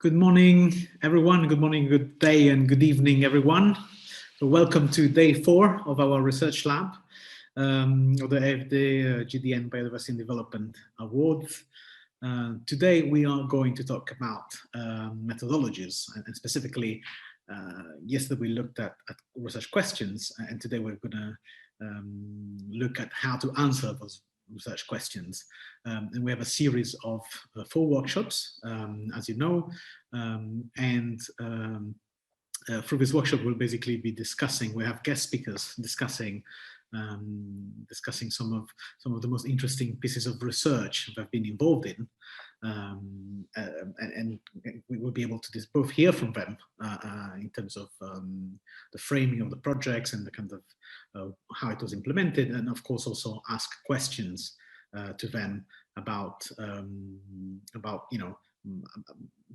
Good morning, everyone. Good morning, good day, and good evening, everyone. So welcome to day 4 of our research lab of the AFD GDN Biodiversity and Development Awards. Today, we are going to talk about methodologies, and specifically, yesterday we looked at research questions, and today we're going to look at how to answer those research questions. And we have a series of 4 workshops, as you know, and through this workshop we'll basically be discussing, we have guest speakers discussing some of the most interesting pieces of research that I've been involved in, and we will be able to both hear from them in terms of the framing of the projects and the kind of how it was implemented, and of course also ask questions to them about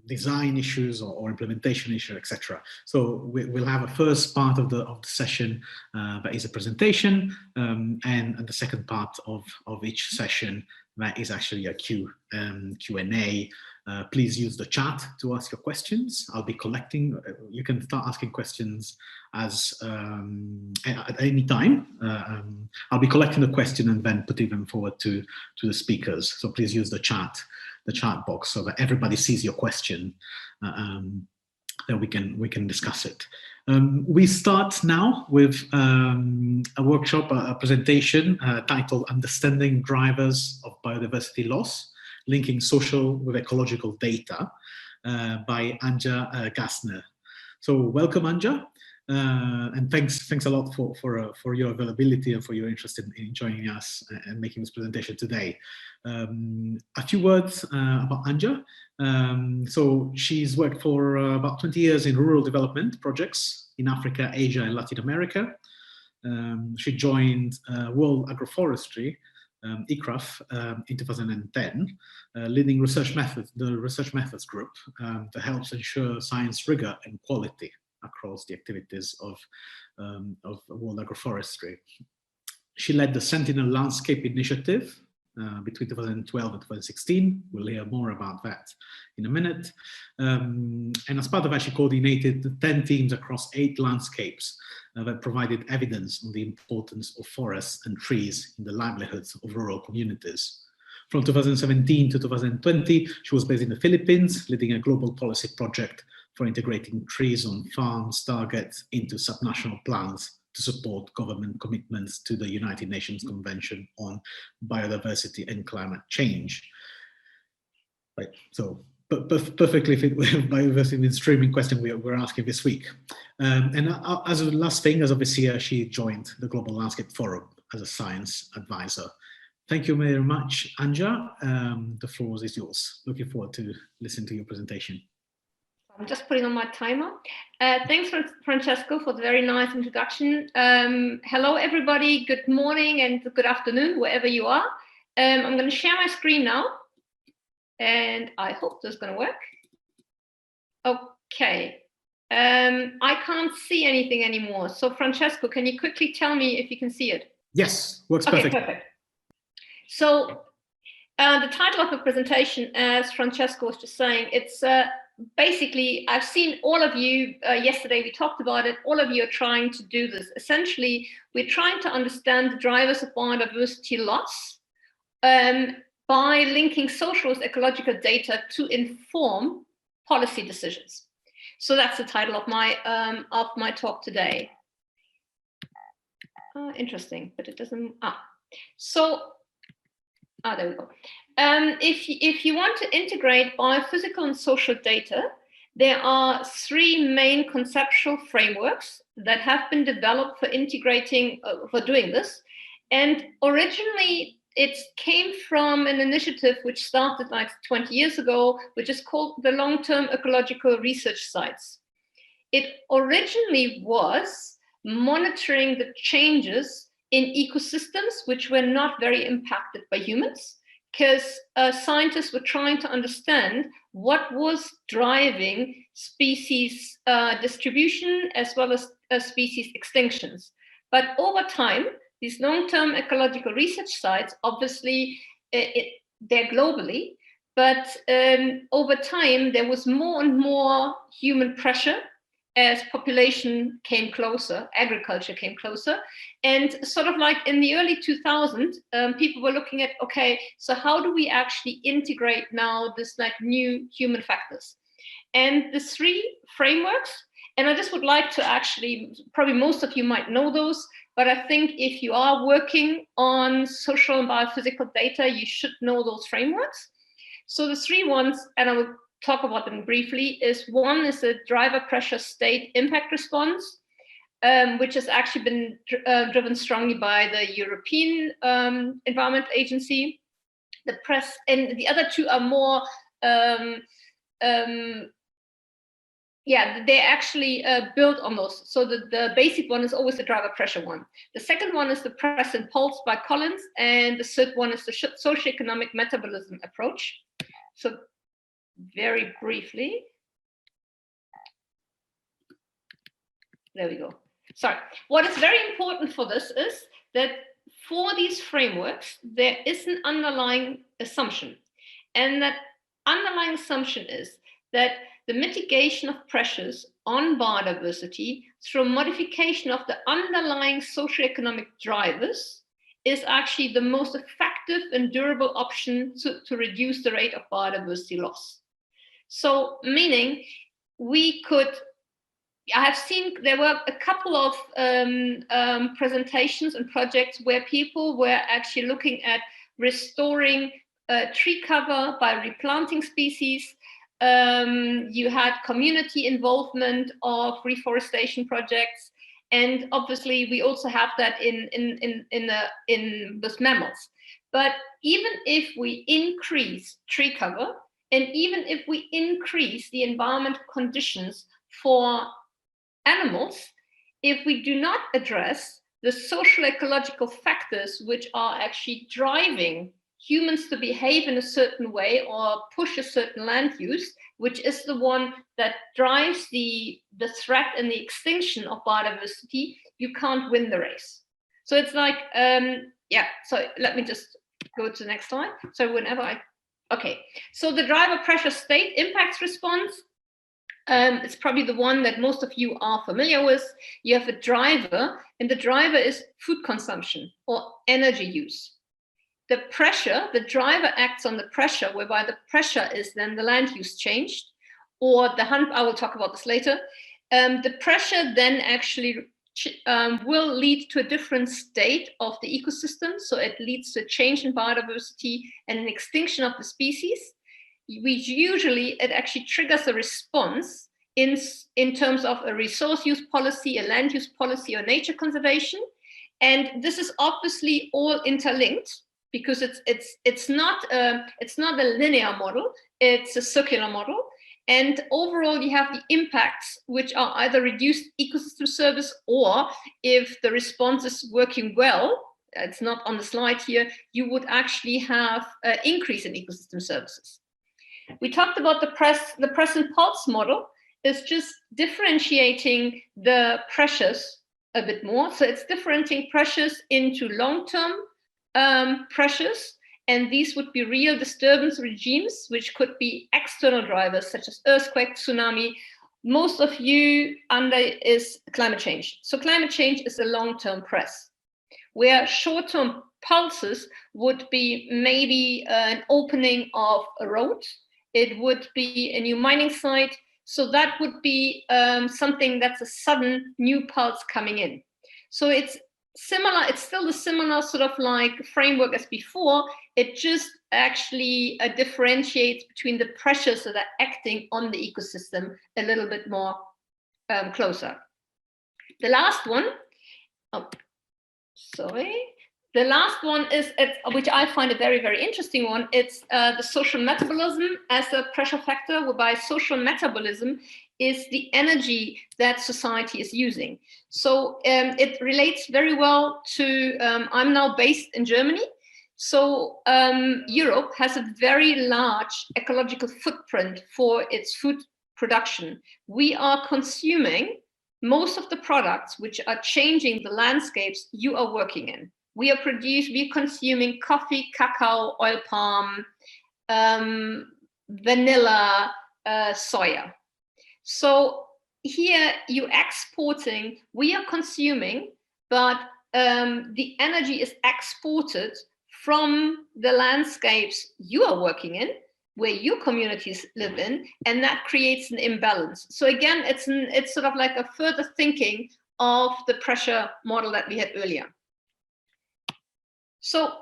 design issues or implementation issues, etc. So we'll have a first part of the session that is a presentation, and the second part of each session that is actually a Q&A. Please use the chat to ask your questions. I'll be collecting. You can start asking questions at any time. I'll be collecting the question and then putting them forward to the speakers. So please use the chat box so that everybody sees your question, that we can discuss it. We start now with a workshop, a presentation titled "Understanding Drivers of Biodiversity Loss, Linking Social with Ecological Data" by Anja Gassner. So welcome, Anja, and thanks a lot for your availability and for your interest in joining us and making this presentation today. A few words about Anja. So she's worked for about 20 years in rural development projects in Africa, Asia, and Latin America. She joined World Agroforestry, ICRAF, in 2010, leading the research methods group that helps ensure science rigor and quality across the activities of World Agroforestry. She led the Sentinel Landscape Initiative between 2012 and 2016. We'll hear more about that in a minute. And as part of that, she coordinated 10 teams across 8 landscapes that provided evidence on the importance of forests and trees in the livelihoods of rural communities. From 2017 to 2020, she was based in the Philippines, leading a global policy project for integrating trees on farms targets into subnational plans to support government commitments to the United Nations Convention on Biodiversity and Climate Change. Right, so perfectly fit with biodiversity mainstreaming question we're asking this week. And as a last thing, as of this year, she joined the Global Landscape Forum as a science advisor. Thank you very much, Anja. The floor is yours. Looking forward to listening to your presentation. I'm just putting on my timer. Thanks, Francesco, for the very nice introduction. Hello, everybody. Good morning and good afternoon, wherever you are. I'm going to share my screen now, and I hope this is going to work. Okay. I can't see anything anymore. So, Francesco, can you quickly tell me if you can see it? Yes, works perfect. Okay, perfect. So, the title of the presentation, as Francesco was just saying, it's basically, I've seen all of you, yesterday we talked about it, all of you are trying to do this. Essentially, we're trying to understand the drivers of biodiversity loss by linking social with ecological data to inform policy decisions. So that's the title of my talk today. Interesting, but it doesn't, there we go. If you want to integrate biophysical and social data, there are 3 main conceptual frameworks that have been developed for integrating, for doing this. And originally, it came from an initiative which started like 20 years ago, which is called the Long-Term Ecological Research Sites. It originally was monitoring the changes in ecosystems which were not very impacted by humans, because scientists were trying to understand what was driving species distribution as well as species extinctions. But over time, these long-term ecological research sites, obviously, they're globally, But over time, there was more and more human pressure as population came closer, agriculture came closer. And sort of like in the early 2000s, people were looking at, okay, so how do we actually integrate now this like new human factors? And the three frameworks, and I just would like to actually, probably most of you might know those, but I think if you are working on social and biophysical data, you should know those frameworks. So the three ones, and I will talk about them briefly, is one is the driver pressure state impact response, which has actually been driven strongly by the European Environment Agency. The press, and the other two are more, yeah, they actually build on those. So the basic one is always the driver pressure one. The second one is the press and pulse by Collins, and the third one is the socioeconomic metabolism approach. So very briefly, there we go. Sorry. What is very important for this is that for these frameworks, there is an underlying assumption. And that underlying assumption is that the mitigation of pressures on biodiversity through modification of the underlying socioeconomic drivers is actually the most effective and durable option to reduce the rate of biodiversity loss. So meaning we could, I have seen there were a couple of presentations and projects where people were actually looking at restoring tree cover by replanting species. You had community involvement of reforestation projects, and obviously we also have that in with mammals. But even if we increase tree cover, and even if we increase the environmental conditions for animals, if we do not address the social ecological factors which are actually driving humans to behave in a certain way or push a certain land use, which is the one that drives the threat and the extinction of biodiversity, you can't win the race. So it's like, yeah, so let me just go to the next slide. So whenever okay, so the driver pressure state impacts response, it's probably the one that most of you are familiar with. You have a driver, and the driver is food consumption or energy use. The pressure, the driver acts on the pressure, whereby the pressure is then the land use changed, or I will talk about this later. The pressure then actually will lead to a different state of the ecosystem. So it leads to a change in biodiversity and an extinction of the species. It actually triggers a response in terms of a resource use policy, a land use policy, or nature conservation. And this is obviously all interlinked, because it's not a linear model, it's a circular model. And overall, you have the impacts, which are either reduced ecosystem service, or if the response is working well, it's not on the slide here, you would actually have an increase in ecosystem services. We talked about the press and pulse model. Is just differentiating the pressures a bit more. So it's differentiating pressures into long-term pressures, and these would be real disturbance regimes, which could be external drivers such as earthquake, tsunami. Most of you under is climate change. So climate change is a long-term press, where short-term pulses would be maybe an opening of a road. It would be a new mining site. So that would be something that's a sudden new pulse coming in. So it's similar, it's still the similar sort of like framework as before. It just actually differentiates between the pressures that are acting on the ecosystem a little bit more closer. The last one, the last one is, which I find a very, very interesting one. It's the social metabolism as a pressure factor, whereby social metabolism is the energy that society is using. So it relates very well to, I'm now based in Germany. So Europe has a very large ecological footprint for its food production. We are consuming most of the products which are changing the landscapes you are working in. We're consuming coffee, cacao, oil palm, vanilla soya. So here you're exporting, we are consuming, but the energy is exported from the landscapes you are working in, where your communities live in, and that creates an imbalance. So again, it's sort of like a further thinking of the pressure model that we had earlier. So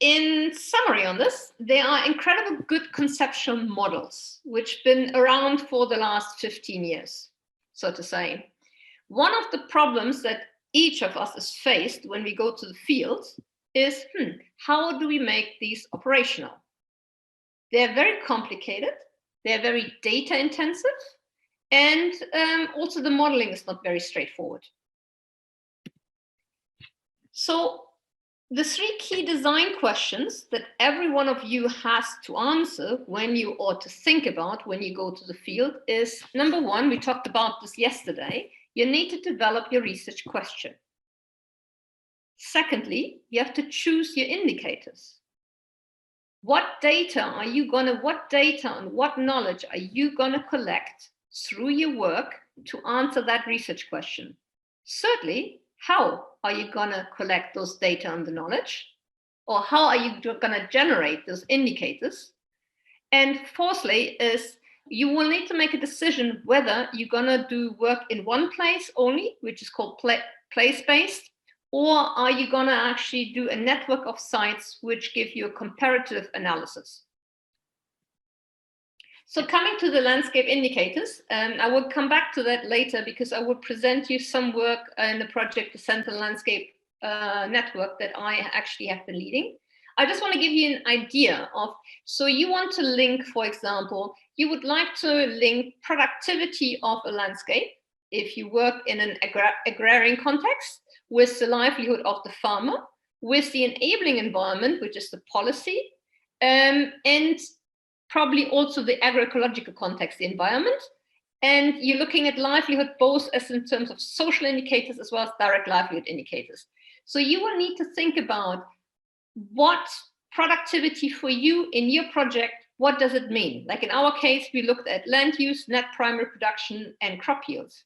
in summary on this, there are incredible good conceptual models which have been around for the last 15 years, so to say. One of the problems that each of us is faced when we go to the field is, how do we make these operational? They're very complicated, they're very data intensive, and also the modeling is not very straightforward. So the three key design questions that every one of you has to answer when you ought to think about when you go to the field is, number one, we talked about this yesterday, you need to develop your research question. Secondly, you have to choose your indicators. What data and what knowledge are you going to collect through your work to answer that research question? Thirdly, how are you going to collect those data and the knowledge? Or how are you going to generate those indicators? And fourthly is you will need to make a decision whether you're going to do work in one place only, which is called place-based, or are you going to actually do a network of sites which give you a comparative analysis? So coming to the landscape indicators, I will come back to that later because I will present you some work in the project, the Central Landscape Network that I actually have been leading. I just want to give you an idea of, so you want to link, for example, you would like to link productivity of a landscape, if you work in an agrarian context, with the livelihood of the farmer, with the enabling environment, which is the policy, and probably also the agroecological context, the environment. And you're looking at livelihood both as in terms of social indicators as well as direct livelihood indicators. So you will need to think about what productivity for you in your project, what does it mean? Like in our case, we looked at land use, net primary production, and crop yields.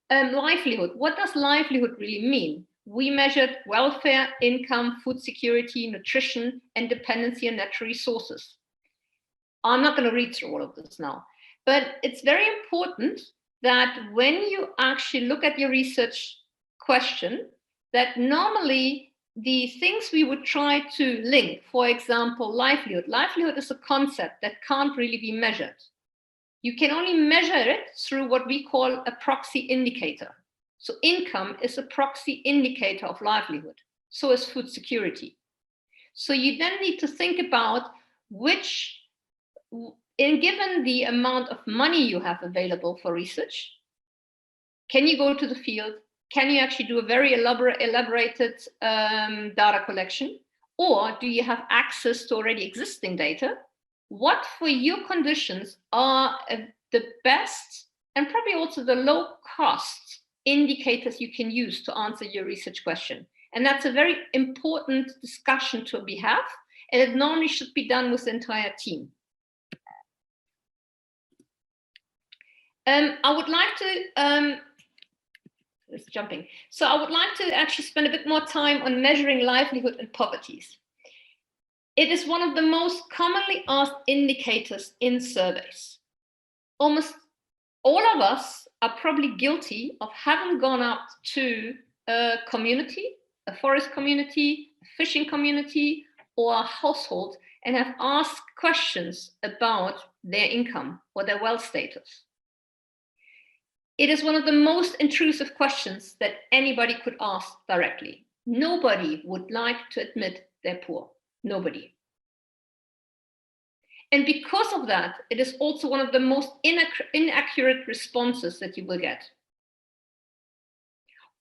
Livelihood, what does livelihood really mean? We measured welfare, income, food security, nutrition, and dependency on natural resources. I'm not going to read through all of this now, but it's very important that when you actually look at your research question, that normally the things we would try to link, for example, livelihood. Livelihood is a concept that can't really be measured. You can only measure it through what we call a proxy indicator. So income is a proxy indicator of livelihood. So is food security. So you then need to think about which, given the amount of money you have available for research, can you go to the field? Can you actually do a very elaborated data collection? Or do you have access to already existing data? What for your conditions are the best and probably also the low cost indicators you can use to answer your research question? And that's a very important discussion to be had, and it normally should be done with the entire team. I would like to, it's jumping. So I would like to actually spend a bit more time on measuring livelihood and poverties. It is one of the most commonly asked indicators in surveys. Almost all of us are probably guilty of having gone out to a community, a forest community, a fishing community, or a household and have asked questions about their income or their wealth status. It is one of the most intrusive questions that anybody could ask directly. Nobody would like to admit they're poor. Nobody. And because of that, it is also one of the most inaccurate responses that you will get.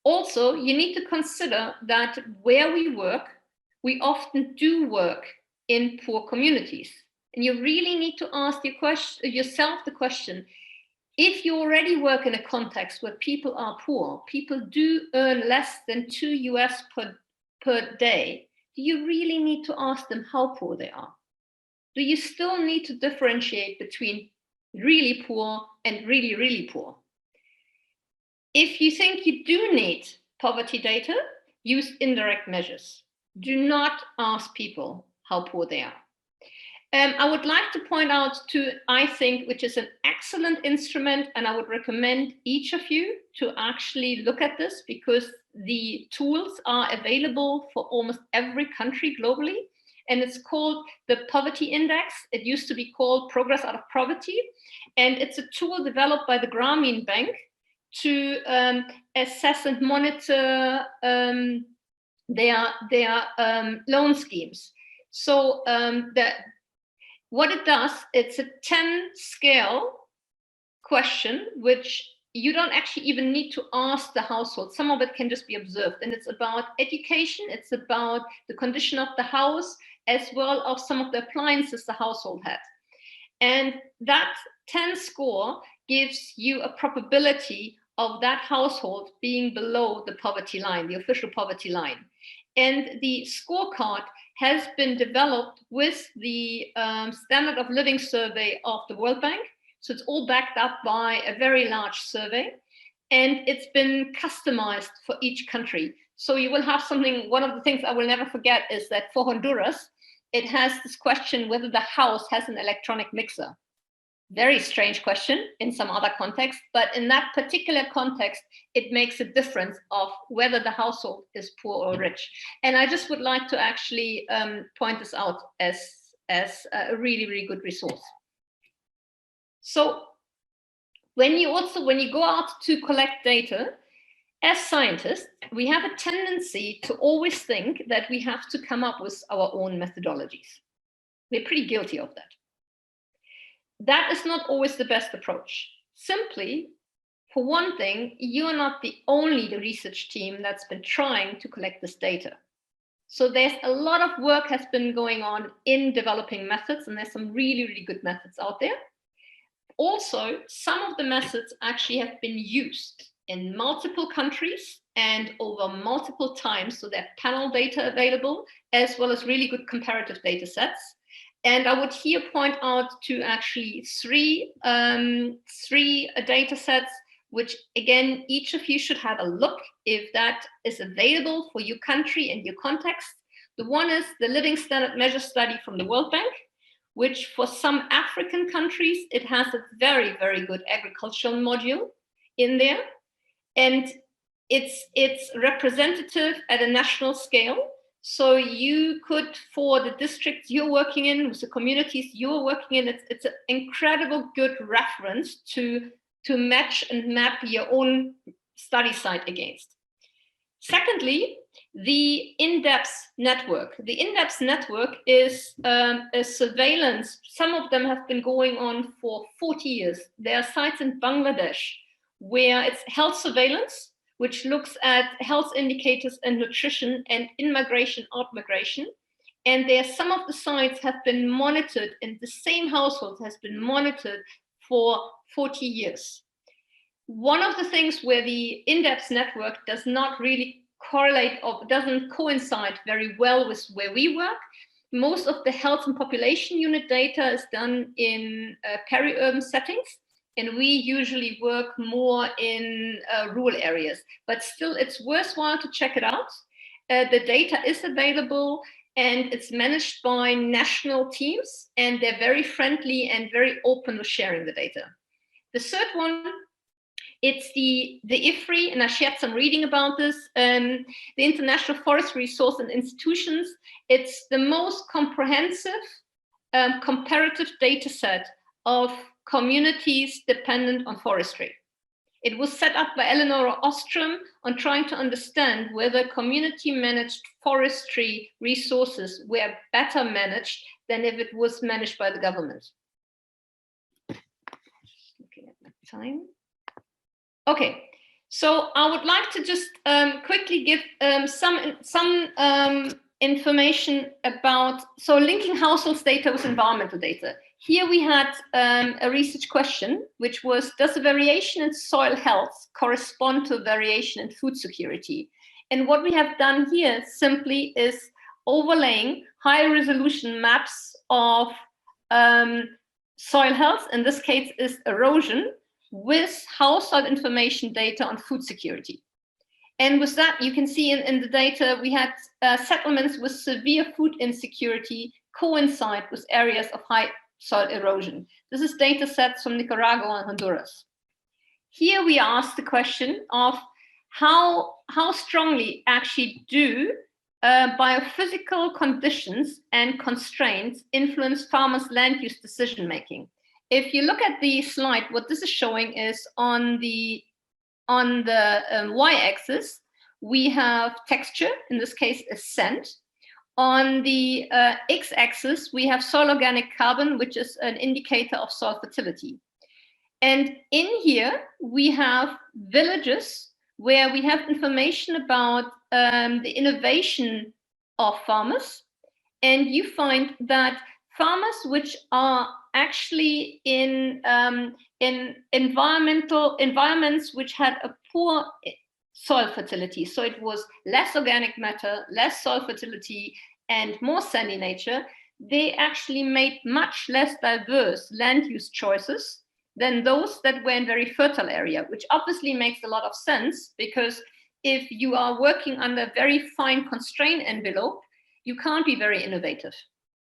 Also, you need to consider that where we work, we often do work in poor communities. And you really need to ask yourself the question, if you already work in a context where people are poor, people do earn less than $2 per day, do you really need to ask them how poor they are? do you still need to differentiate between really poor and really, really poor? If you think you do need poverty data, use indirect measures. Do not ask people how poor they are. I would like to point out I think, which is an excellent instrument, and I would recommend each of you to actually look at this, because the tools are available for almost every country globally. And it's called the Poverty Index. It used to be called Progress Out of Poverty. And it's a tool developed by the Grameen Bank to assess and monitor their loan schemes. So what it does, it's a 10 scale question, which you don't actually even need to ask the household. Some of it can just be observed. And it's about education. It's about the condition of the house, as well as some of the appliances the household had. And that 10 score gives you a probability of that household being below the poverty line, the official poverty line. And the scorecard has been developed with the Standard of Living Survey of the World Bank. So it's all backed up by a very large survey. And it's been customized for each country. So you will have something, one of the things I will never forget is that for Honduras, it has this question whether the house has an electronic mixer. Very strange question in some other context, but in that particular context, it makes a difference of whether the household is poor or rich. And I just would like to actually point this out as a really, really good resource. So when you go out to collect data, as scientists, we have a tendency to always think that we have to come up with our own methodologies. We're pretty guilty of that. That is not always the best approach. Simply, for one thing, you are not the only research team that's been trying to collect this data. So there's a lot of work has been going on in developing methods, and there's some really, really good methods out there. Also, some of the methods actually have been used in multiple countries and over multiple times. So there are panel data available, as well as really good comparative data sets. And I would here point out to actually three data sets, which again, each of you should have a look if that is available for your country and your context. The one is the Living Standard Measure Study from the World Bank, which for some African countries, it has a very, very good agricultural module in there. And it's representative at a national scale. So you could, for the districts you're working in, with the communities you're working in, it's an incredible good reference to match and map your own study site against. Secondly, the in-depth network. The in-depth network is a surveillance. Some of them have been going on for 40 years. There are sites in Bangladesh where it's health surveillance, which looks at health indicators and nutrition and in-migration, out-migration. And there, some of the sites have been monitored, and the same household has been monitored for 40 years. One of the things where the in-depth network does not really correlate or doesn't coincide very well with where we work, most of the health and population unit data is done in peri-urban settings. And we usually work more in rural areas, but still it's worthwhile to check it out. The data is available and it's managed by national teams, and they're very friendly and very open to sharing the data. The third one, it's the IFRI, and I shared some reading about this, the International Forest Resource and Institutions. It's the most comprehensive comparative data set of communities dependent on forestry. It was set up by Eleonora Ostrom on trying to understand whether community managed forestry resources were better managed than if it was managed by the government. Just looking at my time. Okay, so I would like to just quickly give some information about, so linking households data with environmental data. Here we had a research question, which was, does the variation in soil health correspond to variation in food security? And what we have done here simply is overlaying high resolution maps of soil health, in this case is erosion, with household information data on food security. And with that, you can see in the data, we had settlements with severe food insecurity coincide with areas of high soil erosion. This is data sets from Nicaragua and Honduras. Here we ask the question of how strongly actually do biophysical conditions and constraints influence farmers' land use decision making. If you look at the slide, what this is showing is on the y-axis, we have texture, in this case, a scent. On the x-axis, we have soil organic carbon, which is an indicator of soil fertility. And in here, we have villages where we have information about the innovation of farmers. And you find that farmers which are actually in environments which had a poor soil fertility, so it was less organic matter, less soil fertility, and more sandy nature, they actually made much less diverse land use choices than those that were in very fertile area, which obviously makes a lot of sense, because if you are working under a very fine constraint envelope, you can't be very innovative,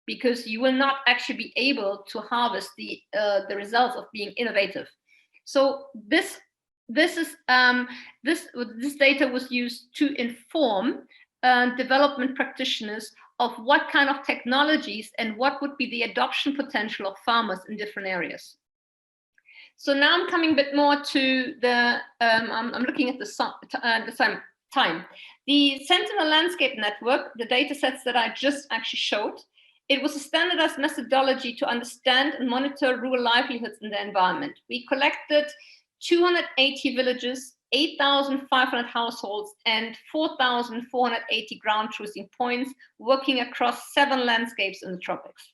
because you will not actually be able to harvest the results of being innovative. So this data was used to inform development practitioners of what kind of technologies and what would be the adoption potential of farmers in different areas. So now I'm coming a bit more to the, I'm looking at the time. The Sentinel Landscape Network, the data sets that I just actually showed, it was a standardized methodology to understand and monitor rural livelihoods in the environment. We collected 280 villages, 8,500 households, and 4,480 ground truthing points, working across 7 landscapes in the tropics.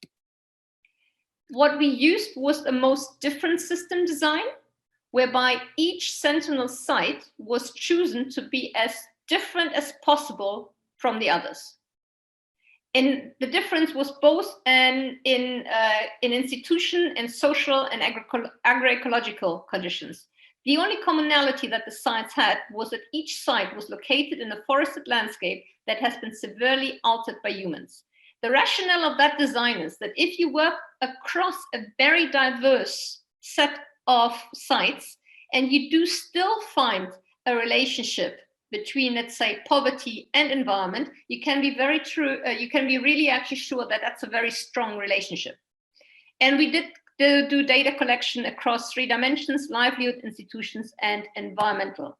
What we used was a most different system design, whereby each Sentinel site was chosen to be as different as possible from the others. And the difference was both in institution and social and agroecological conditions. The only commonality that the sites had was that each site was located in a forested landscape that has been severely altered by humans. The rationale of that design is that if you work across a very diverse set of sites and you do still find a relationship between, let's say, poverty and environment, you can be very true, you can be really actually sure that that's a very strong relationship. And we did do data collection across 3 dimensions: livelihood, institutions, and environmental.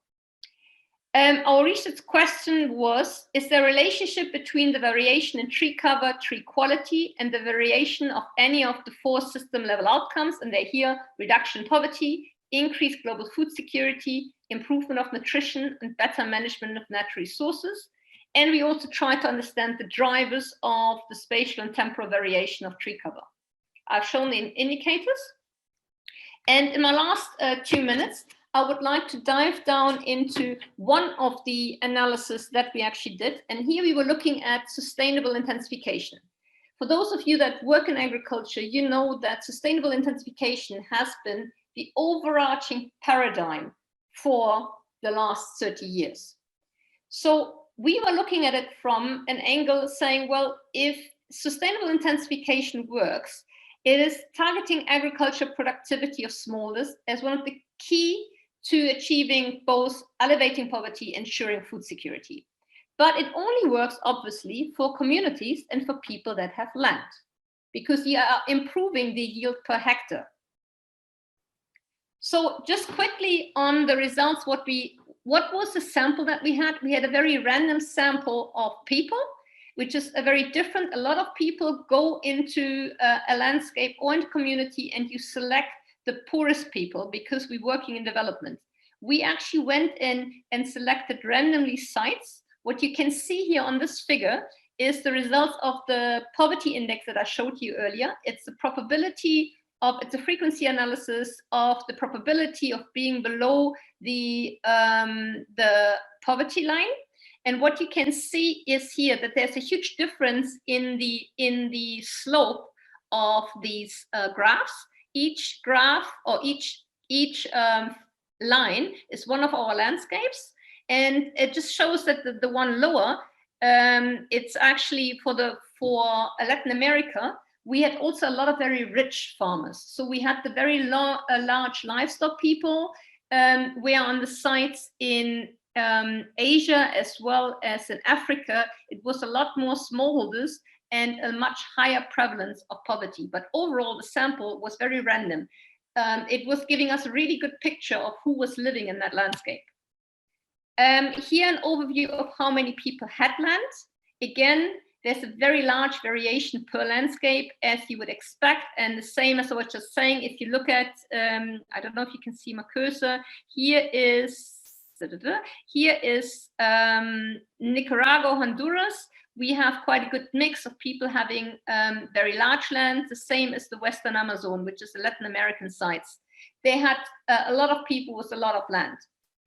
Our research question was, is there a relationship between the variation in tree cover, tree quality, and the variation of any of the 4 system level outcomes? And they're here: reduction in poverty, increased global food security, improvement of nutrition, and better management of natural resources. And we also try to understand the drivers of the spatial and temporal variation of tree cover. I've shown the indicators. And in my last 2 minutes, I would like to dive down into one of the analysis that we actually did. And here we were looking at sustainable intensification. For those of you that work in agriculture, you know that sustainable intensification has been the overarching paradigm for the last 30 years. So we were looking at it from an angle saying, well, if sustainable intensification works, it is targeting agriculture productivity of smallholders as one of the key to achieving both elevating poverty and ensuring food security. But it only works, obviously, for communities and for people that have land, because you are improving the yield per hectare. So just quickly on the results, what was the sample that we had? We had a very random sample of people, which is a very different. A lot of people go into a landscape or into community and you select the poorest people because we're working in development. We actually went in and selected randomly sites. What you can see here on this figure is the results of the poverty index that I showed you earlier. It's the probability of, it's a frequency analysis of the probability of being below the poverty line. And what you can see is here that there's a huge difference in the slope of these graphs. Each graph or each line is one of our landscapes, and it just shows that the one lower, it's actually for Latin America. We had also a lot of very rich farmers. So we had the very large livestock people. We are on the sites in Asia as well as in Africa. It was a lot more smallholders and a much higher prevalence of poverty. But overall, the sample was very random. It was giving us a really good picture of who was living in that landscape. Here an overview of how many people had land. Again, there's a very large variation per landscape, as you would expect. And the same as I was just saying, if you look at, I don't know if you can see my cursor, here is Nicaragua, Honduras. We have quite a good mix of people having very large land, the same as the Western Amazon, which is the Latin American sites. They had a lot of people with a lot of land.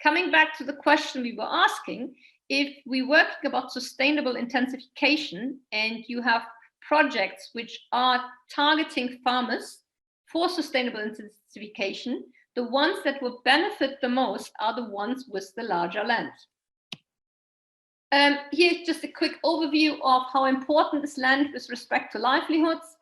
Coming back to the question we were asking, if we're working about sustainable intensification and you have projects which are targeting farmers for sustainable intensification, the ones that will benefit the most are the ones with the larger land. Here's just a quick overview of how important is land with respect to livelihoods.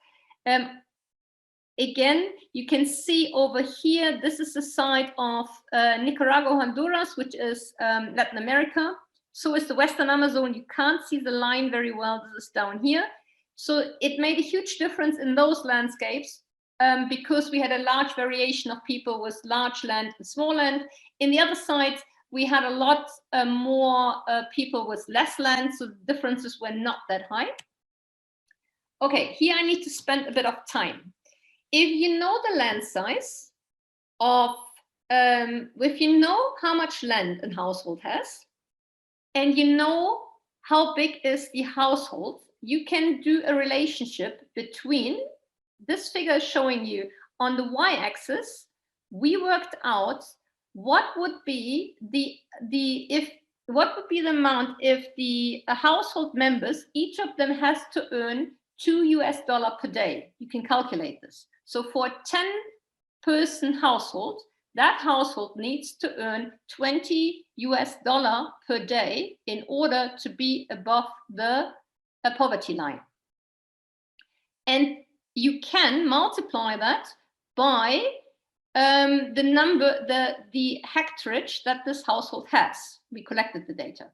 Again, you can see over here, this is the site of Nicaragua, Honduras, which is Latin America. So is the Western Amazon. You can't see the line very well. This is down here. So it made a huge difference in those landscapes because we had a large variation of people with large land and small land. In the other side, we had a lot more people with less land, so the differences were not that high. Okay, here I need to spend a bit of time. If you know the land size of, if you know how much land a household has, and you know how big is the household, you can do a relationship between, this figure showing you on the y-axis, we worked out what would be the amount if the household members, each of them has to earn $2 per day. You can calculate this. So for a 10-person household, that household needs to earn $20 per day in order to be above the poverty line. And you can multiply that by the number, the hectarage that this household has. We collected the data.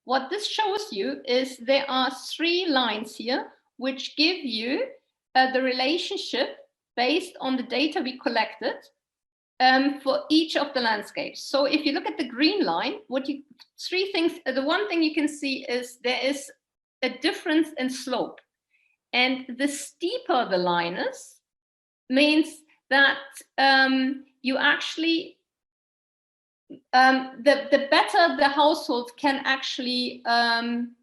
What this shows you is there are 3 lines here which give you the relationship based on the data we collected for each of the landscapes. So if you look at the green line, 3 things, the one thing you can see is there is a difference in slope. And the steeper the line is, means that you actually, the better the household can actually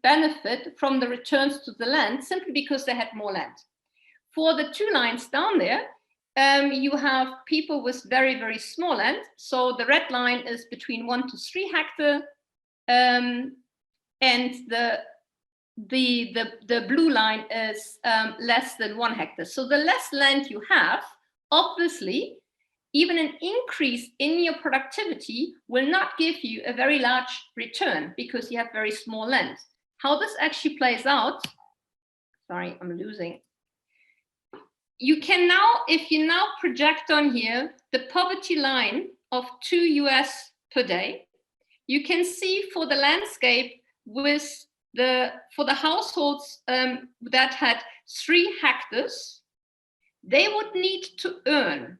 benefit from the returns to the land, simply because they had more land. For the 2 lines down there, you have people with very, very small land. So the red line is between 1 to 3 hectare, and the blue line is less than 1 hectare. So the less land you have, obviously, even an increase in your productivity will not give you a very large return because you have very small land. How this actually plays out, sorry, I'm losing. You can now, if you now project on here the poverty line of $2 per day, you can see for the landscape with for the households that had 3 hectares, they would need to earn,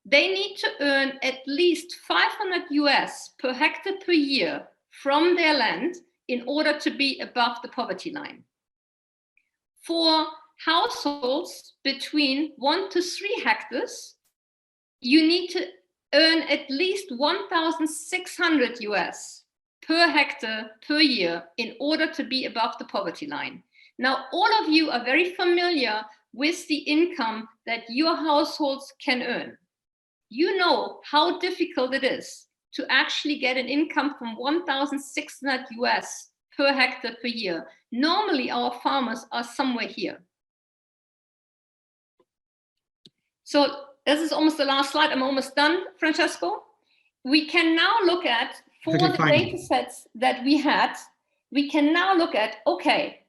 they need to earn at least $500 per hectare per year from their land in order to be above the poverty line. For households between 1 to 3 hectares, you need to earn at least $1,600 per hectare per year in order to be above the poverty line. Now, all of you are very familiar with the income that your households can earn. You know how difficult it is to actually get an income from $1,600 per hectare per year. Normally, our farmers are somewhere here. So this is almost the last slide. I'm almost done, Francesco. We can now look at, for the data sets that we had, we can now look at, okay,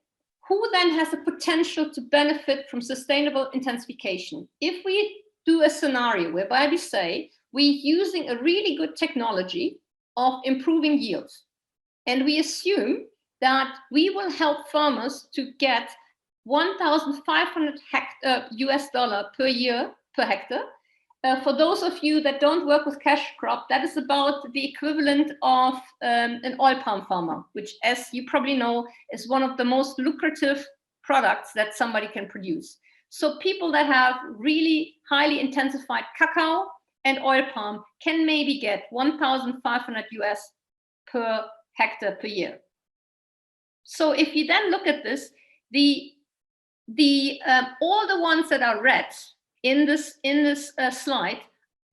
who then has the potential to benefit from sustainable intensification? If we do a scenario whereby we say we're using a really good technology of improving yields, and we assume that we will help farmers to get $1,500 US per year per hectare. For those of you that don't work with cash crop, that is about the equivalent of an oil palm farmer, which, as you probably know, is one of the most lucrative products that somebody can produce. So people that have really highly intensified cacao and oil palm can maybe get 1,500 US per hectare per year. So if you then look at this, all the ones that are red in this slide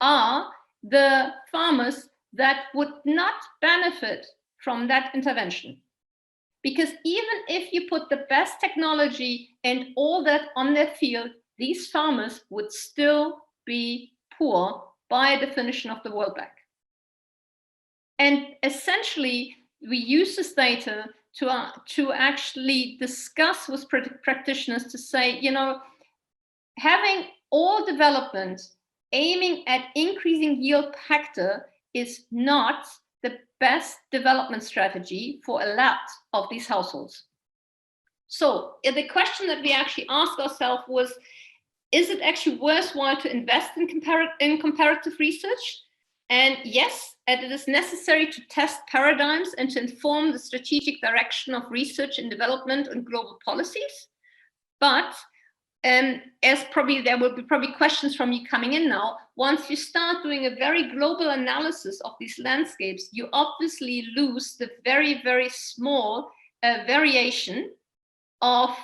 are the farmers that would not benefit from that intervention. Because even if you put the best technology and all that on their field, these farmers would still be poor by definition of the World Bank. And essentially, we use this data to actually discuss with practitioners to say, you know, having all development aiming at increasing yield per hectare is not the best development strategy for a lot of these households. So the question that we actually asked ourselves was, is it actually worthwhile to invest in comparative research? And yes, it is necessary to test paradigms and to inform the strategic direction of research and development and global policies. But as probably there will be probably questions from you coming in now, once you start doing a very global analysis of these landscapes, you obviously lose the very, very small variation of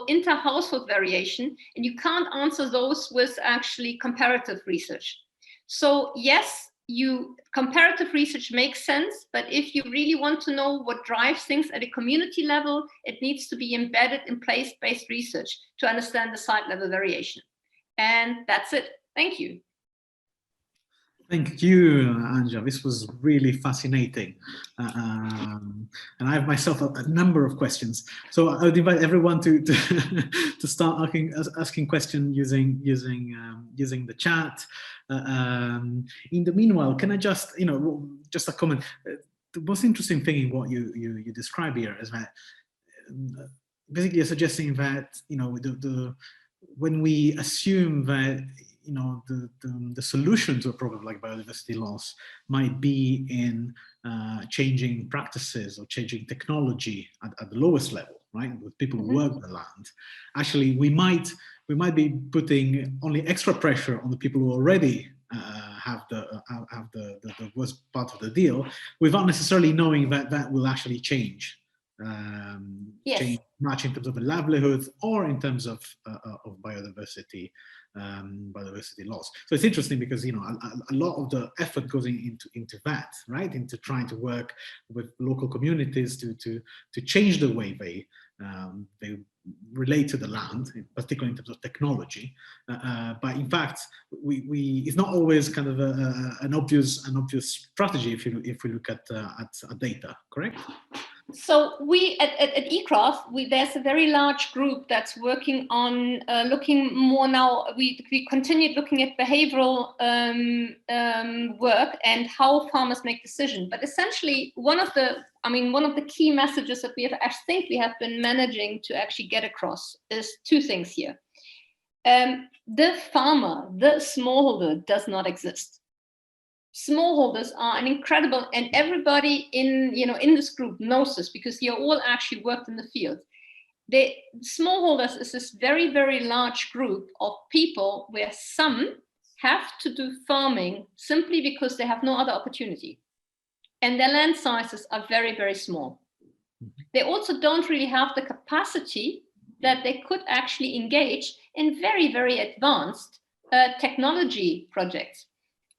inter-household variation, and you can't answer those with actually comparative research. So yes, comparative research makes sense, but if you really want to know what drives things at a community level, it needs to be embedded in place-based research to understand the site level variation. And that's it. Thank you. Thank you, Anja. This was really fascinating. And I have myself a number of questions. So I would invite everyone to start asking questions using the chat. In the meanwhile, can I just, just a comment. The most interesting thing in what you describe here is that basically you're suggesting that, when we assume that the solution to a problem like biodiversity loss might be in changing practices or changing technology at the lowest level, right? With people who work the land. Actually, we might be putting only extra pressure on the people who already have the worst part of the deal, without necessarily knowing that will actually change. Yes. Change much in terms of the livelihood or in terms of biodiversity loss. So it's interesting because a lot of the effort goes into that, right? Into trying to work with local communities to change the way they relate to the land, particularly in terms of technology. But in fact, it's not always kind of an obvious strategy if we look at data, correct? So we at eCraft, there's a very large group that's working on looking more now. We continued looking at behavioral work and how farmers make decisions. But essentially, one of the key messages that I think we have been managing to actually get across is two things here. The farmer, the smallholder, does not exist. Smallholders are an incredible, and everybody in this group knows this because you all actually worked in the field. The smallholders is this very, very large group of people where some have to do farming simply because they have no other opportunity. And their land sizes are very, very small. They also don't really have the capacity that they could actually engage in very, very advanced technology projects.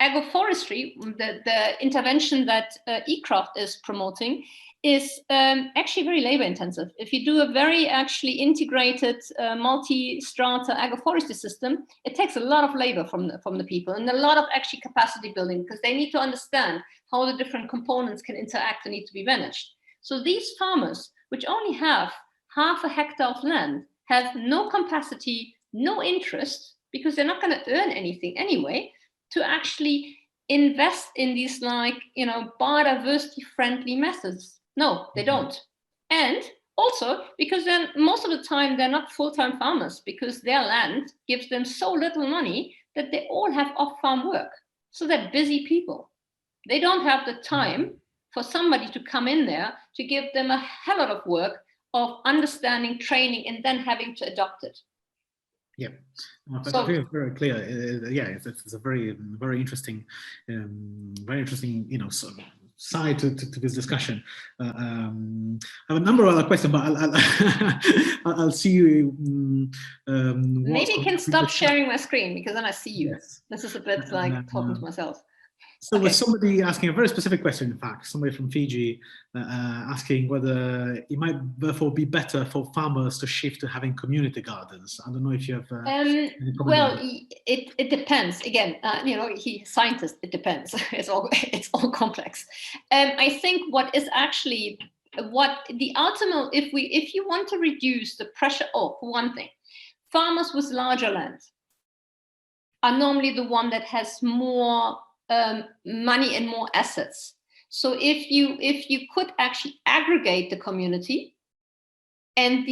Agroforestry, the intervention that eCraft is promoting, is actually very labor intensive. If you do a very actually integrated multi-strata agroforestry system, it takes a lot of labor from the people and a lot of actually capacity building, because they need to understand how the different components can interact and need to be managed. So these farmers, which only have half a hectare of land, have no capacity, no interest, because they're not going to earn anything anyway, to actually invest in these, like, you know, biodiversity friendly methods. No, they don't. And also because then most of the time they're not full-time farmers, because their land gives them so little money that they all have off-farm work. So they're busy people. They don't have the time for somebody to come in there to give them a hell lot of work of understanding, training, and then having to adopt it. Yeah, but I think it's very clear. Yeah, it's a very, very interesting, you know, side to this discussion. I have a number of other questions, but I'll see you. Maybe I can stop sharing my screen, because then I see you. Yes. This is a bit like talking to myself. So was somebody asking a very specific question, in fact, somebody from Fiji asking whether it might therefore be better for farmers to shift to having community gardens. I don't know if you have... well, it depends. Again, you know, scientist, it depends. It's all complex. I think what is actually, what the ultimate, if you want to reduce the pressure, for one thing, farmers with larger land are normally the one that has more money and more assets. So if you could actually aggregate the community, and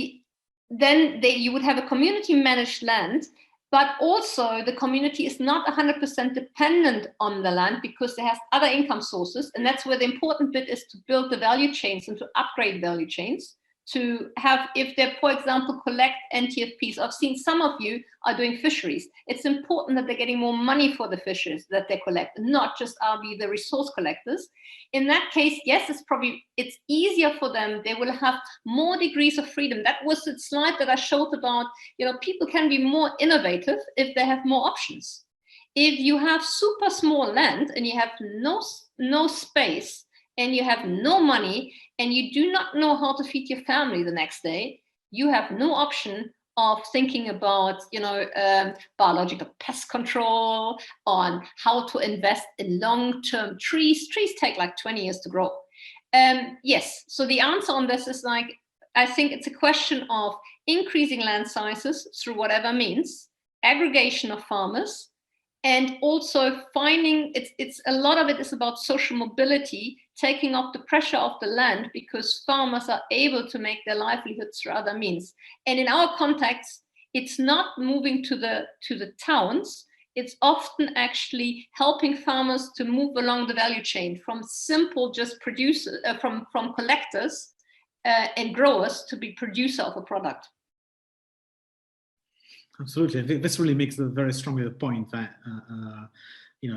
then you would have a community managed land, but also the community is not 100% dependent on the land, because it has other income sources. And that's where the important bit is, to build the value chains and to upgrade value chains, to have, if they, for example, collect NTFPs. I've seen some of you are doing fisheries. It's important that they're getting more money for the fishes that they collect, not just are we the resource collectors. In that case, yes, it's easier for them. They will have more degrees of freedom. That was the slide that I showed about, you know, people can be more innovative if they have more options. If you have super small land and you have no space, and you have no money, and you do not know how to feed your family the next day, you have no option of thinking about, you know, biological pest control, on how to invest in long-term trees. Trees take like 20 years to grow. Yes, so the answer on this is, like, I think it's a question of increasing land sizes through whatever means, aggregation of farmers, and also finding, it's a lot of it is about social mobility, taking off the pressure of the land, because farmers are able to make their livelihoods through other means. And in our context, it's not moving to the towns. It's often actually helping farmers to move along the value chain from simple just producers, from collectors and growers, to be producer of a product. Absolutely, I think this really makes very strongly the point that you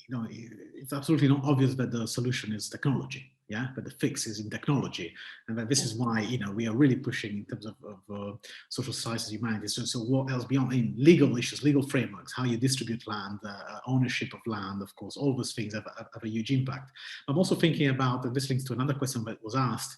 know, it's absolutely not obvious that the solution is technology, yeah, but the fix is in technology, and that this is why, you know, we are really pushing in terms of social sciences, humanities. So what else beyond in legal issues, legal frameworks, how you distribute land, ownership of land, of course, all those things have a huge impact. I'm also thinking about, and this links to another question that was asked,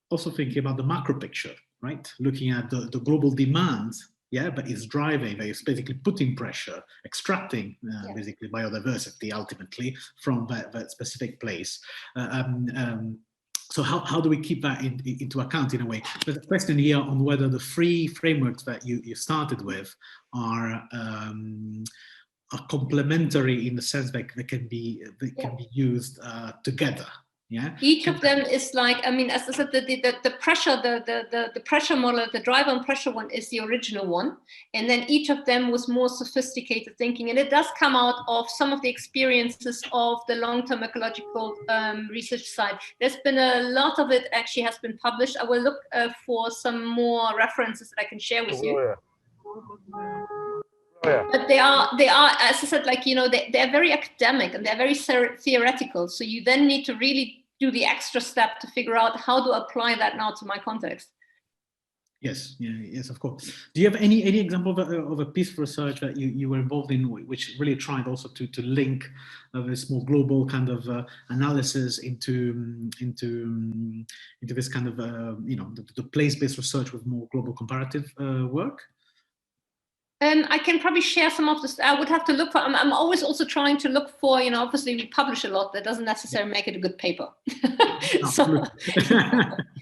also thinking about the macro picture, right? Looking at the global demand. Yeah, but it's driving, it's basically putting pressure, extracting basically biodiversity ultimately from that specific place. So how do we keep that into account in a way? There's a question here on whether the free frameworks that you started with are complementary in the sense that they can be used together. Yeah. Each of them is like, I mean, as I said, the pressure, the pressure model, the drive on pressure one is the original one. And then each of them was more sophisticated thinking. And it does come out of some of the experiences of the long-term ecological research side. There's been a lot of it actually has been published. I will look for some more references that I can share with you. But they are, as I said, like, you know, they're very academic and they're very theoretical. So you then need to really do the extra step to figure out how to apply that now to my context. Yes, yeah, yes, of course. Do you have any example of a piece of research that you were involved in, which really tried also to link this more global kind of analysis into this kind of the place-based research with more global comparative work? I can probably share some of this. I would have to look for. I'm always also trying to look for. Obviously we publish a lot. That doesn't necessarily make it a good paper. So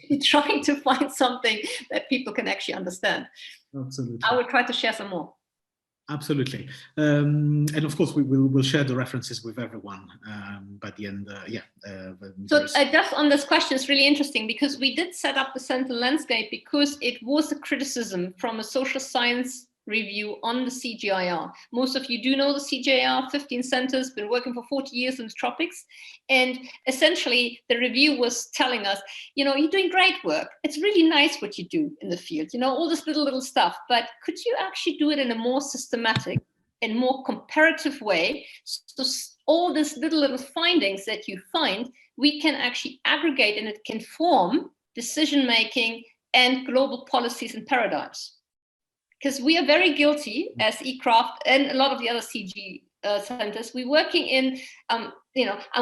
you're trying to find something that people can actually understand. Absolutely. I will try to share some more. Absolutely, and of course we'll share the references with everyone by the end. So just on this question, it's really interesting because we did set up the Sentinel landscape because it was a criticism from a social science review on the CGIAR. Most of you do know the CGIAR, 15 centers, been working for 40 years in the tropics. And essentially the review was telling us, you're doing great work. It's really nice what you do in the field, all this little stuff, but could you actually do it in a more systematic and more comparative way? So all these little findings that you find, we can actually aggregate and it can form decision-making and global policies and paradigms. Because we are very guilty as eCraft and a lot of the other CG centers. We're working in, I'm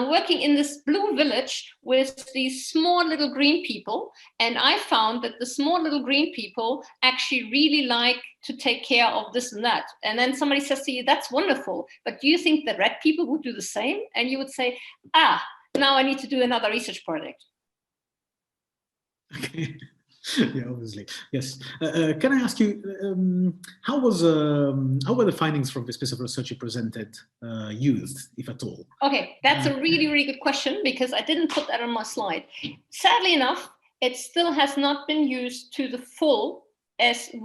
working in this blue village with these small little green people. And I found that the small little green people actually really like to take care of this and that. And then somebody says to you, that's wonderful, but do you think the red people would do the same? And you would say, now I need to do another research project. Okay. Yeah, obviously, yes. Can I ask you, how were the findings from this piece of research you presented used, if at all? Okay, that's a really good question because I didn't put that on my slide. Sadly enough, it still has not been used to the full as the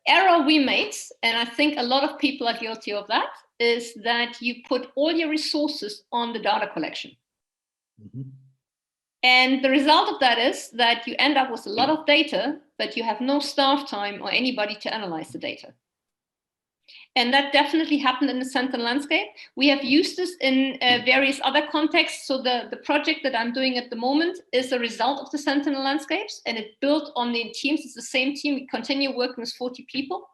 error we made, and I think a lot of people are guilty of that, is that you put all your resources on the data collection. Mm-hmm. And the result of that is that you end up with a lot of data, but you have no staff time or anybody to analyze the data. And that definitely happened in the Sentinel landscape. We have used this in various other contexts. So the project that I'm doing at the moment is a result of the Sentinel landscapes, and it built on the teams. It's the same team. We continue working with 40 people.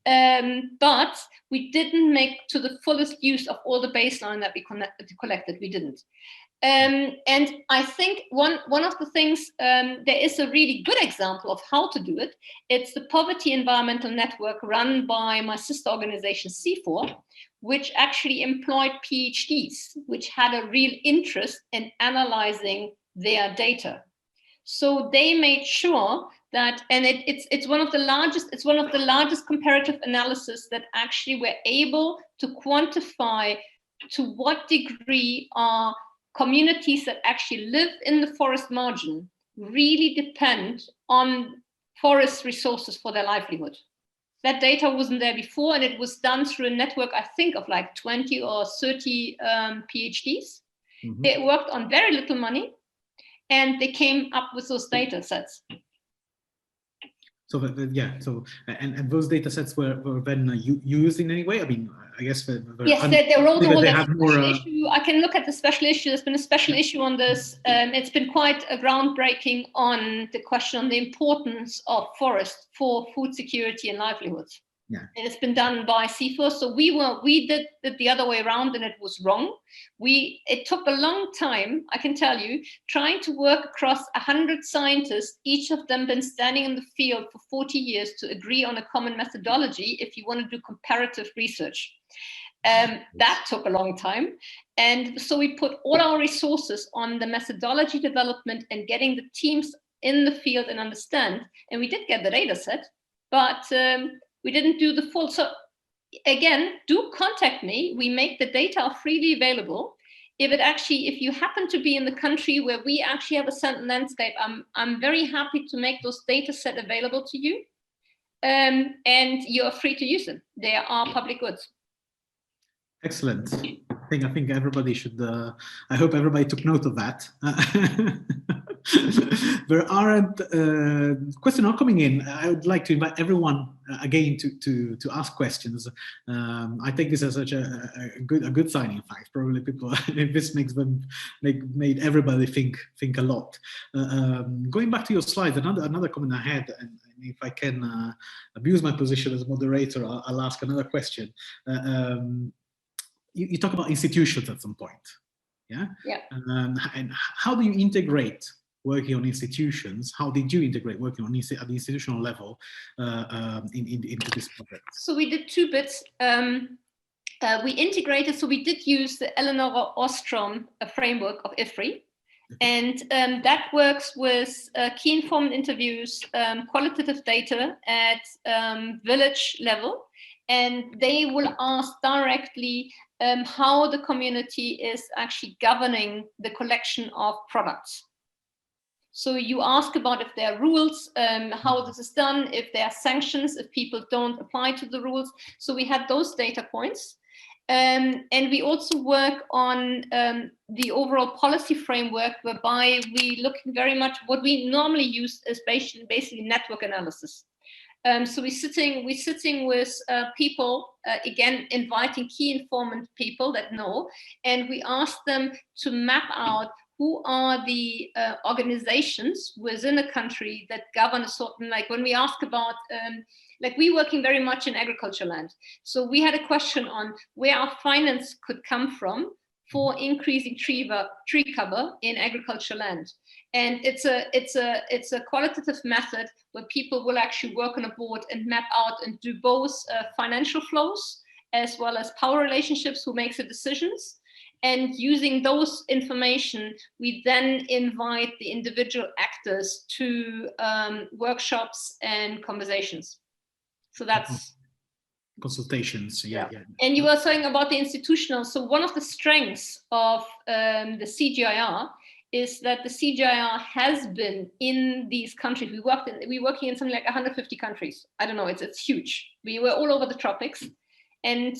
But we didn't make to the fullest use of all the baseline that we collected. We didn't. And I think one of the things, there is a really good example of how to do it. It's the Poverty Environmental Network run by my sister organization, C4, which actually employed PhDs, which had a real interest in analyzing their data. So they made sure that, and it's one of the largest comparative analysis that actually were able to quantify to what degree are communities that actually live in the forest margin really depend on forest resources for their livelihood. That data wasn't there before, and it was done through a network, I think, of like 20 or 30 PhDs. Mm-hmm. They worked on very little money, and they came up with those data sets. So and those data sets were then used in any way? I mean, I guess yes, they're all the special issue. I can look at the special issue. There's been a special issue on this. It's been quite a groundbreaking on the question on the importance of forest for food security and livelihoods. Yeah. And it's been done by C4. So we did it the other way around, and it was wrong. It took a long time, I can tell you, trying to work across 100 scientists, each of them been standing in the field for 40 years to agree on a common methodology if you want to do comparative research. That took a long time. And so we put all our resources on the methodology development and getting the teams in the field and understand. And we did get the data set, but we didn't do the full. So again, do contact me. We make the data freely available. If you happen to be in the country where we actually have a Sentinel landscape, I'm very happy to make those data set available to you. And you're free to use them. They are public goods. Excellent. I think everybody should, I hope everybody took note of that. There aren't questions are coming in. I would like to invite everyone again to ask questions. I think this is such a good sign. In fact, probably people this made everybody think a lot. Going back to your slides, another comment I had, and if I can abuse my position as moderator, I'll ask another question. You talk about institutions at some point, yeah? Yeah. And how do you integrate working on institutions? How did you integrate working on at the institutional level into this project? So we did two bits. We integrated, so we did use the Eleanor Ostrom framework of IFRI. And that works with key informant interviews, qualitative data at village level. And they will ask directly how the community is actually governing the collection of products. So you ask about if there are rules, how this is done, if there are sanctions, if people don't apply to the rules. So we had those data points. And we also work on the overall policy framework, whereby we looking very much what we normally use is basically network analysis. So we're sitting with people, again, inviting key informant people that know, and we ask them to map out who are the organizations within a country that govern a certain, like when we ask about, like we're working very much in agriculture land. So we had a question on where our finance could come from for increasing tree cover in agriculture land. And it's a qualitative method where people will actually work on a board and map out and do both financial flows as well as power relationships, who makes the decisions. And using those information, we then invite the individual actors to workshops and conversations. So that's consultations. Yeah. And you were saying about the institutional. So one of the strengths of the CGIR is that the CGIR has been in these countries. We're working in something like 150 countries. I don't know, it's huge. We were all over the tropics. And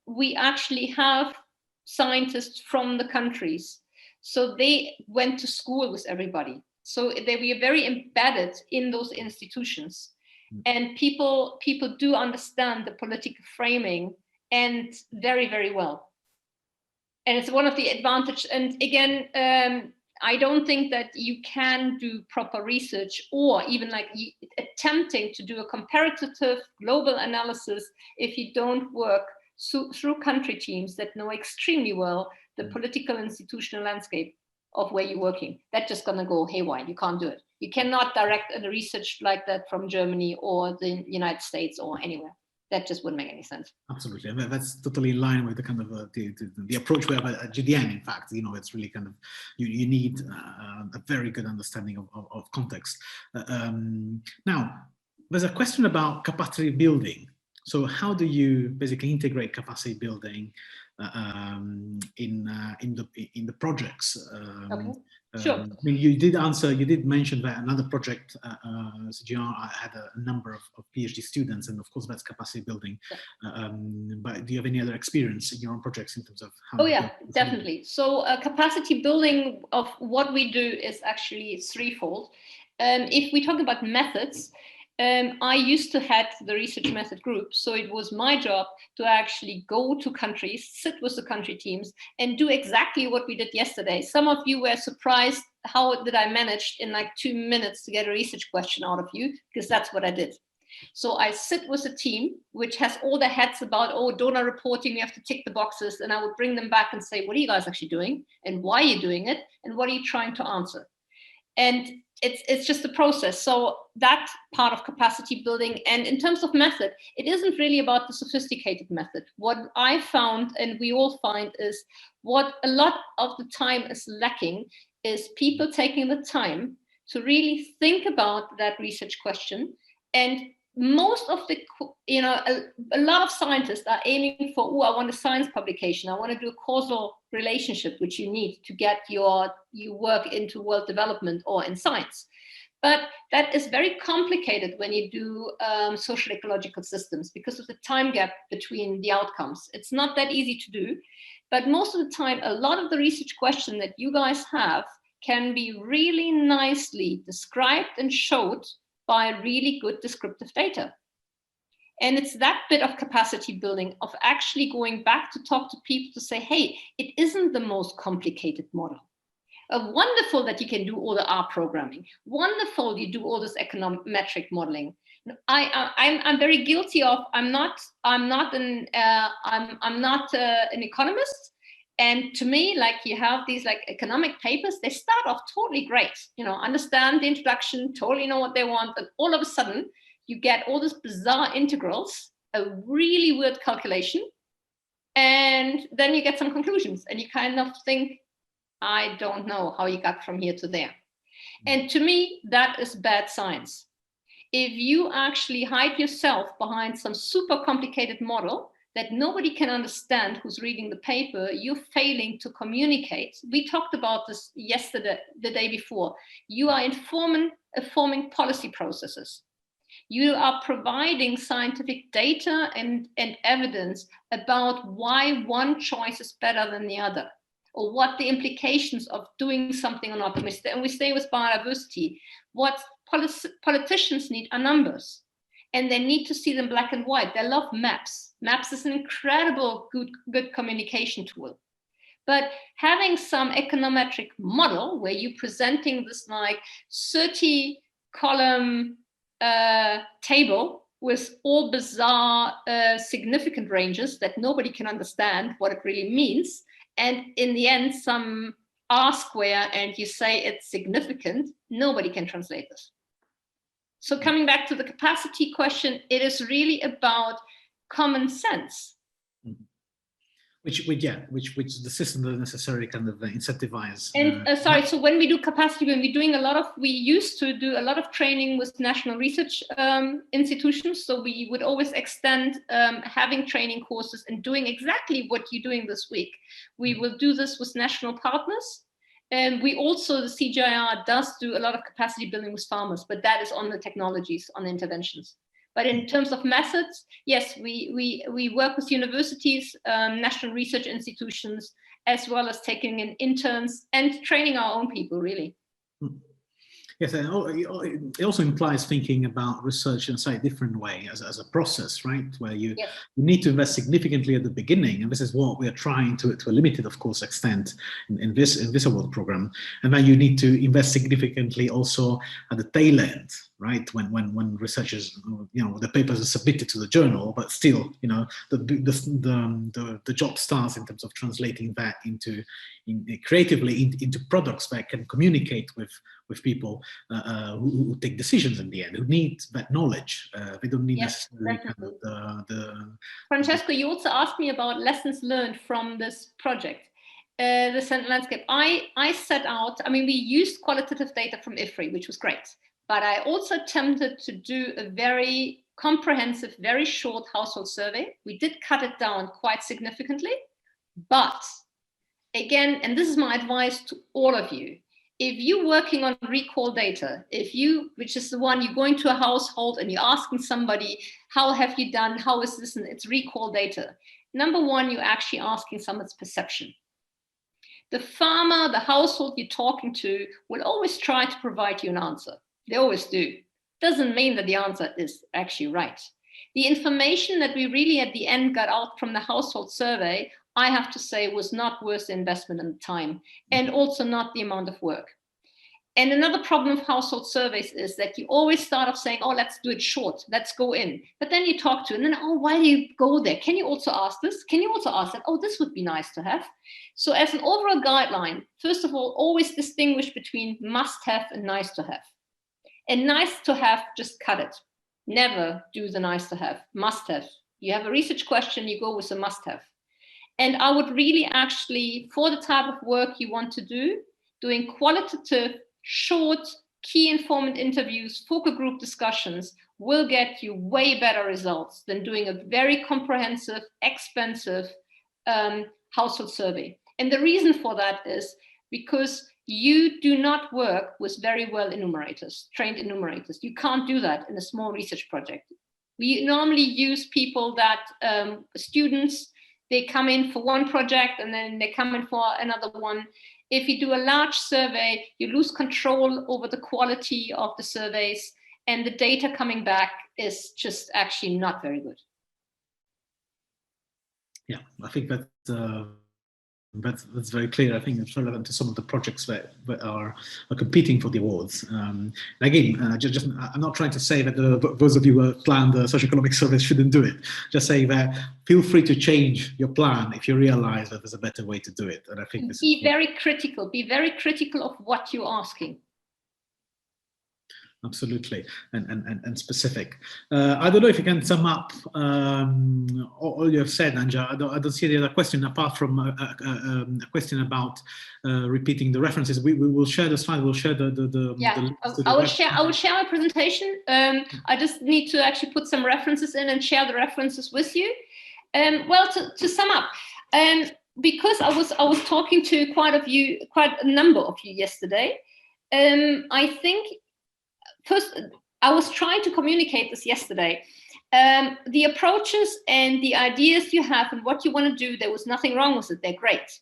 we actually have scientists from the countries. So they went to school with everybody. So they were very embedded in those institutions. And people do understand the political framing, and very, very well. And it's one of the advantages. And again, I don't think that you can do proper research or even like attempting to do a comparative global analysis if you don't work through country teams that know extremely well the political institutional landscape of where you're working. That's just going to go haywire. You can't do it. You cannot direct a research like that from Germany or the United States or anywhere. That just wouldn't make any sense. Absolutely, and that's totally in line with the kind of the approach we have at GDN. In fact, it's really kind of you need a very good understanding of context. Now, there's a question about capacity building. So, how do you basically integrate capacity building in the projects? Okay. Sure. I mean, you did mention that another project, CGR, had a number of PhD students, and of course that's capacity building. Yeah. But do you have any other experience in your own projects in terms of how? Oh yeah, definitely. So capacity building of what we do is actually threefold. If we talk about methods, I used to head the research method group, so it was my job to actually go to countries, sit with the country teams, and do exactly what we did yesterday. Some of you were surprised how did I manage in like 2 minutes to get a research question out of you, because that's what I did. So I sit with a team which has all the heads about, donor reporting, we have to tick the boxes, and I would bring them back and say, what are you guys actually doing, and why are you doing it, and what are you trying to answer? And it's just a process. So that part of capacity building. And in terms of method, it isn't really about the sophisticated method. What I found, and we all find, is what a lot of the time is lacking is people taking the time to really think about that research question. And most of the, a lot of scientists are aiming for, I want a science publication. I want to do a causal relationship, which you need to get your work into world development or in science. But that is very complicated when you do social ecological systems because of the time gap between the outcomes. It's not that easy to do. But most of the time, a lot of the research question that you guys have can be really nicely described and showed by really good descriptive data. And it's that bit of capacity building, of actually going back to talk to people to say, hey, it isn't the most complicated model. Wonderful that you can do all the R programming. Wonderful you do all this econometric modeling. I'm very guilty of. I'm not an economist. And to me, like, you have these like economic papers, they start off totally great. You know, understand the introduction, totally know what they want, and all of a sudden you get all these bizarre integrals, a really weird calculation, and then you get some conclusions, and you kind of think, I don't know how you got from here to there. And to me, that is bad science. If you actually hide yourself behind some super complicated model that nobody can understand who's reading the paper, you're failing to communicate. We talked about this yesterday, the day before. You are informing policy processes. You are providing scientific data and evidence about why one choice is better than the other, or what the implications of doing something or not. And we stay with biodiversity. What politicians need are numbers, and they need to see them black and white. They love maps. Maps is an incredible good communication tool. But having some econometric model where you're presenting this like 30-column table with all bizarre significant ranges that nobody can understand what it really means, and in the end some R square, and you say it's significant, nobody can translate this. So coming back to the capacity question, it is really about common sense. Which the system doesn't necessarily kind of incentivize. And sorry, so when we do capacity, we used to do a lot of training with national research institutions. So we would always extend having training courses and doing exactly what you're doing this week. We will do this with national partners. And we also, the CGIAR does do a lot of capacity building with farmers, but that is on the technologies, on the interventions. But in terms of methods, yes, we work with universities, national research institutions, as well as taking in interns and training our own people, really. Yes, and it also implies thinking about research in a slightly different way as a process, right? Where you need to invest significantly at the beginning, and this is what we are trying to a limited, of course, extent in this award program. And then you need to invest significantly also at the tail end, right? When researchers, the papers are submitted to the journal, but still, the job starts in terms of translating that creatively into products that can communicate with people who take decisions in the end, who need that knowledge. They don't need necessarily kind of Francesco, you also asked me about lessons learned from this project. The Sentinel landscape. I set out, we used qualitative data from IFRI, which was great, but I also attempted to do a very comprehensive, very short household survey. We did cut it down quite significantly, but again, and this is my advice to all of you, if you're working on recall data, which is the one you're going to a household and you're asking somebody, how have you done? How is this? And it's recall data. Number one, you're actually asking someone's perception. The farmer, the household you're talking to will always try to provide you an answer. They always do. Doesn't mean that the answer is actually right. The information that we really at the end got out from the household survey, I have to say, was not worth the investment and the time, and also not the amount of work. And another problem of household surveys is that you always start off saying, oh, let's do it short, let's go in. But then you talk to, and then, oh, why do you go there? Can you also ask this? Can you also ask that? Oh, this would be nice to have. So as an overall guideline, first of all, always distinguish between must have and nice to have. And nice to have, just cut it. Never do the nice to have, must have. You have a research question, you go with a must have. And I would really actually, for the type of work you want to do, doing qualitative, short, key informant interviews, focus group discussions will get you way better results than doing a very comprehensive, expensive household survey. And the reason for that is because you do not work with very well enumerators, trained enumerators. You can't do that in a small research project. We normally use people that, students they come in for one project and then they come in for another one. If you do a large survey, you lose control over the quality of the surveys, and the data coming back is just actually not very good. Yeah, I think that's very clear. I think it's relevant to some of the projects that are competing for the awards. Again, I'm not trying to say that those of you who plan the socioeconomic surveys shouldn't do it. Just saying that feel free to change your plan if you realize that there's a better way to do it. And I think this be very critical. Be very critical of what you're asking. Absolutely, and specific. I don't know if you can sum up all you have said, Anja. I don't see the other question apart from a question about repeating the references. We will share the slide. We'll share I will share my presentation. I just need to actually put some references in and share the references with you. Well, to sum up, because I was talking to quite a number of you yesterday. I think. First, I was trying to communicate this yesterday. The approaches and the ideas you have and what you want to do, there was nothing wrong with it. They're great.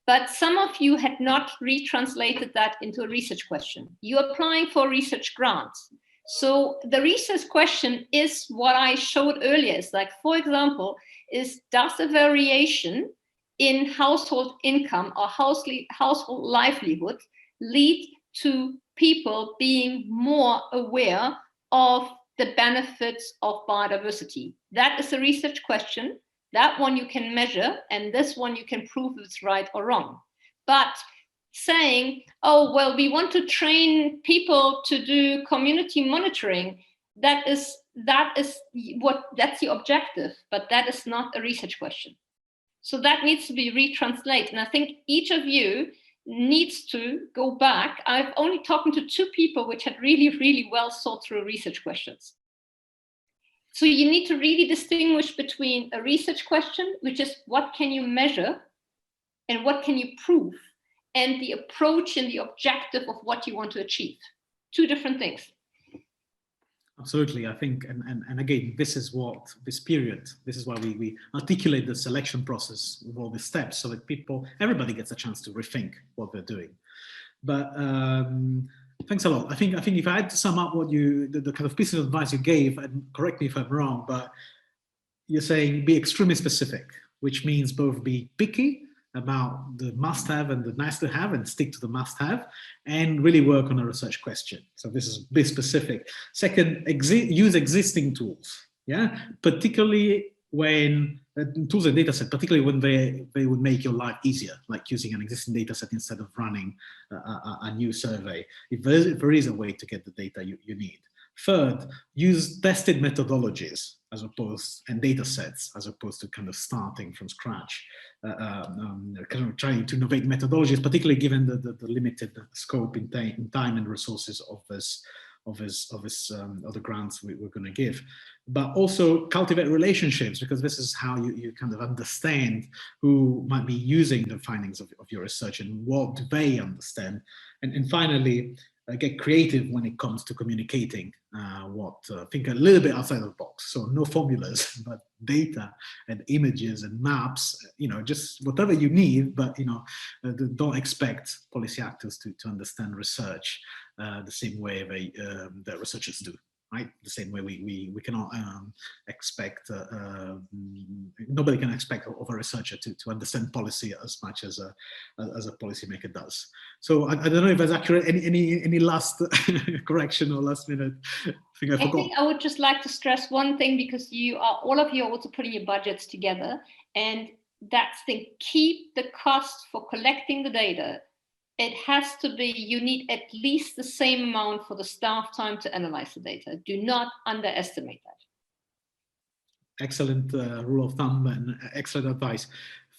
But some of you had not retranslated that into a research question. You're applying for a research grant. So the research question is what I showed earlier. It's like, for example, does a variation in household income or household livelihood lead to people being more aware of the benefits of biodiversity? That is a research question. That one you can measure, and this one you can prove it's right or wrong. But saying, oh, well, we want to train people to do community monitoring, that's the objective, but that is not a research question. So that needs to be retranslated. And I think each of you needs to go back. I've only talked to 2 people which had really, really well thought through research questions. So you need to really distinguish between a research question, which is what can you measure and what can you prove, and the approach and the objective of what you want to achieve. 2 different things. Absolutely, I think, and again, this is why we articulate the selection process with all the steps, so that everybody gets a chance to rethink what they're doing. But thanks a lot. I think if I had to sum up what the kind of piece of advice you gave, and correct me if I'm wrong, but you're saying be extremely specific, which means both be picky about the must-have and the nice-to-have, and stick to the must-have, and really work on a research question. So this is be specific. Second, use existing tools, yeah, particularly when tools and data set, particularly when they would make your life easier, like using an existing data set instead of running a new survey, if there is a way to get the data you need. Third, use tested methodologies and data sets, as opposed to kind of starting from scratch, kind of trying to innovate methodologies, particularly given the limited scope in time and resources of the grants we're going to give. But also cultivate relationships, because this is how you kind of understand who might be using the findings of your research and what do they understand. And finally, get creative when it comes to communicating think a little bit outside of the box. So no formulas, but data and images and maps, just whatever you need, but don't expect policy actors to understand research the same way that researchers do. Right? The same way we cannot expect, nobody can expect of a researcher to understand policy as much as a policymaker does. So I don't know if that's accurate. Any last correction or last minute thing I forgot? I think I would just like to stress one thing, because all of you are also putting your budgets together, and that's the keep the cost for collecting the data. It has to be, you need at least the same amount for the staff time to analyze the data. Do not underestimate that. Excellent rule of thumb and excellent advice.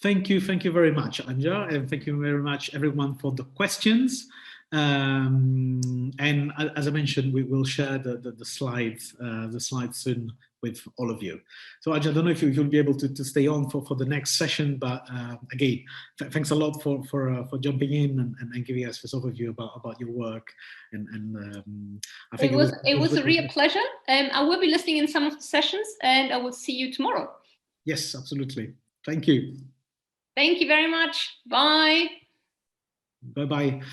Thank you very much, Anja, and thank you very much, everyone, for the questions. And as I mentioned, we will share the slides soon with all of you. So Anja, I don't know if you'll be able to stay on for the next session, but again, thanks a lot for jumping in and giving us this overview about your work. And I think it was a real pleasure. I will be listening in some of the sessions, and I will see you tomorrow. Yes, absolutely. Thank you. Thank you very much. Bye. Bye-bye.